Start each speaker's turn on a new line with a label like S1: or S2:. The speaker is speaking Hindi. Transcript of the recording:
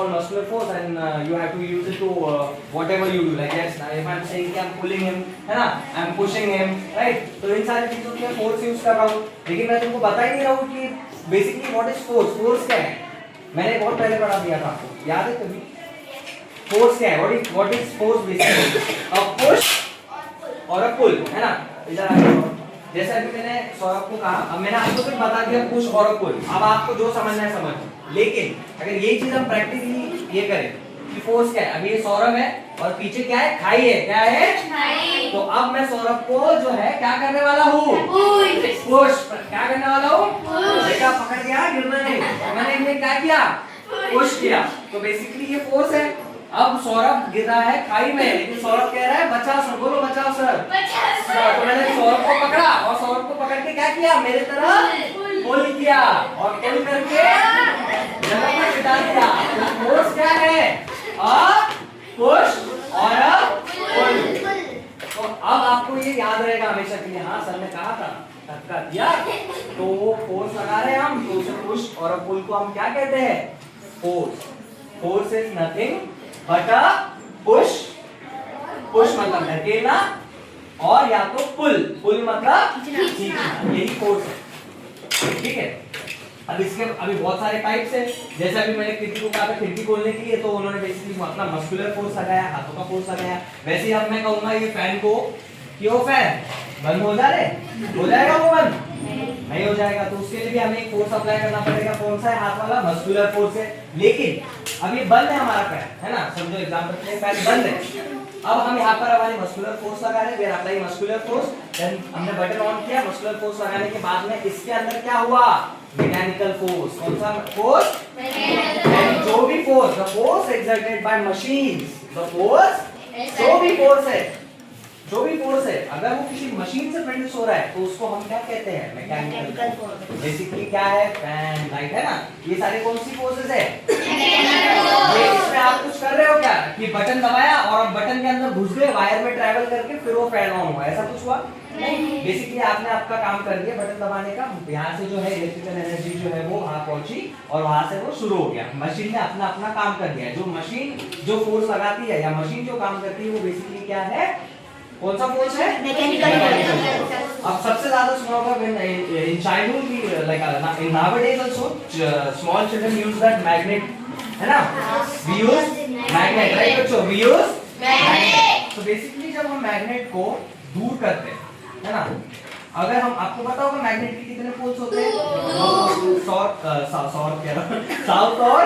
S1: called muscular force and you have to use it to whatever you do. Like yes, if I'm saying कि I'm pulling him, है ना, I'm pushing him, right? तो इन सारी चीजों के force use कर रहा हूँ, लेकिन मैं तुमको बता ही नहीं रहा हूँ कि basically what is force? Force क्या है? मैंने बहुत पहले पढ़ा दिया था आपको, याद है कभी? Force क्या है? What is force basically? A push और a pull, है ना? इधर आइए। जैसे अभी मैंने सौरभ को कहा, अब मैंने आपको सिर्फ बता दिया पुश और पुल, अब आपको जो समझना है समझ। लेकिन अगर ये चीज हम प्रैक्टिकली ये करें कि फोर्स क्या है, अभी ये सौरभ है और पीछे क्या है, खाई है, क्या है खाई। तो अब मैं सौरभ को जो है क्या करने वाला हूँ, पुश। क्या करने वाला हूँ, देखा, पकड़ गया, गिरना नहीं, मैंने इन्हें क्या किया, पुश किया। तो बेसिकली ये फोर्स है। अब सौरभ गिर रहा है खाई में, लेकिन सौरभ कह रहा है बचाओ सर, बोलो बचाओ सर। तो मैंने सौरभ को पकड़ा और सौरभ को पकड़ के क्या किया, मेरे तरफ पुल किया और पुल करके जगह पर बिठा दिया। तो फोर्स क्या है, अ पुश और अ पुल। तो अब आपको ये याद रहेगा हमेशा के लिए, हाँ सर ने कहा था, धक्का दिया तो वो फोर्स लगा रहे हैं हम, तो उसे पुश और पुल को हम क्या कहते हैं, force. Force is nothing but a push. Push मतलब धकेलना और या तो पुल मतलब खींचना, यही फोर्स है। ठीक है, अब इसके अभी बहुत सारे टाइप्स है। जैसे अभी मैंने खिड़की को कहा था, खिड़की खोलने के लिए तो उन्होंने बेसिकली अपना मस्कुलर फोर्स लगाया, हाथों का फोर्स लगाया। वैसे ही अब मैं कहूंगा ये फैन को कि वो फैन बंद हो जा रहे, हो जाएगा वो बंद नहीं हो जाएगा, तो उसके लिए भी हमें एक फोर्स अप्लाई करना पड़ेगा। कौन सा है, हाथ वाला मस्कुलर फोर्स है। लेकिन अब ये बंद है हमारा फैन, है ना, समझो एग्जांपल के लिए फैन बंद है। अब हम यहाँ पर हमारे मस्कुलर फोर्स लगा रहे हैं, फिर अप्लाई मस्कुलर फोर्स, देन हमने बटन ऑन किया। मस्कुलर फोर्स लगाने के बाद में इसके अंदर क्या हुआ, मैकेनिकल फोर्स। कौन सा फोर्स, जो भी force, the force exerted by machines, the force जो भी फोर्स है, जो भी फोर्स है, अगर वो किसी मशीन से प्रोड्यूस हो रहा है तो उसको हम क्या कहते हैं, मैकेनिकल फोर्स। बेसिकली क्या है, फैन, लाइट, है ना, ये सारी कौन सी फोर्सेस है, ये। इसमें आप कुछ कर रहे हो क्या कि बटन दबाया और बटन के अंदर घुस गए, वायर में ट्रैवल करके फिर वो फैन ऑन हुआ, ऐसा कुछ हुआ नहीं। बेसिकली आपने आपका काम कर दिया बटन दबाने का, यहाँ से जो है इलेक्ट्रिकल एनर्जी जो है वो वहां पहुंची और वहां से वो शुरू हो गया। मशीन ने अपना अपना काम कर दिया। जो मशीन जो फोर्स लगाती है या मशीन जो काम करती है वो बेसिकली क्या है, कौन सा फोर्स है, मैकेनिकल। अब सबसे ज्यादा सुना होगा इन चाइल्डहुड भी, like in nowadays also small children use that magnet, है ना, वी यूज मैग्नेट, राइट बच्चों, वी यूज मैग्नेट। तो बेसिकली जब हम मैग्नेट को दूर करते हैं, है ना, अगर हम, आपको पता होगा मैग्नेट के कितने पोल्स होते हैं, साउथ और